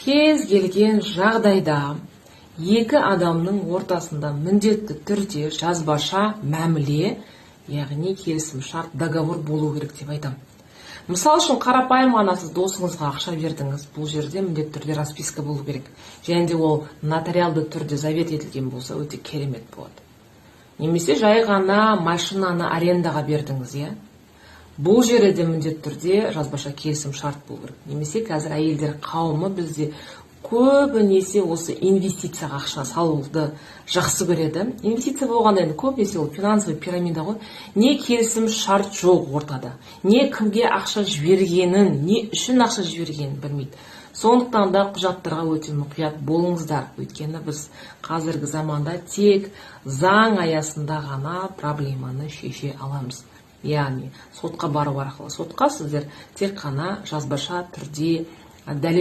Кез келген жағдайда екі адамның ортасында міндетті түрде жазбаша мәміле, яғни келісім шарт, договор болу керек деп айтам. Мысал үшін қарапайым ғана сіз досыңызға ақша бердіңіз, бұл жерде міндетті түрде расписка болу керек. Және де ол нотариалды түрде завет етілген болса, өте керемет болады. Немесе жай ғана машинаны арендаға бердіңіз, иә? Бұл жерде міндетті түрде жазбаша келісім шарт болу керек. Немесе қазір әйелдер қауымы бізде көбінесе осы инвестицияға ақша салуды жақсы көреді. Инвестиция болғанда енді көбінесе ол финансовый пирамида ғой. Не келісім шарт жоқ ортада. Не кімге ақша жібергенін, не үшін ақша жібергенін білмейді. Сондықтан да құжаттарға өте мұқият болыңыздар. Өйткені біз қазіргі заманда тек заң аясында ғана проблеманы шеше аламыз. Яғни сотқа бару арқылы. Сотқа сіздер тек қана жазбаша түрде дәлел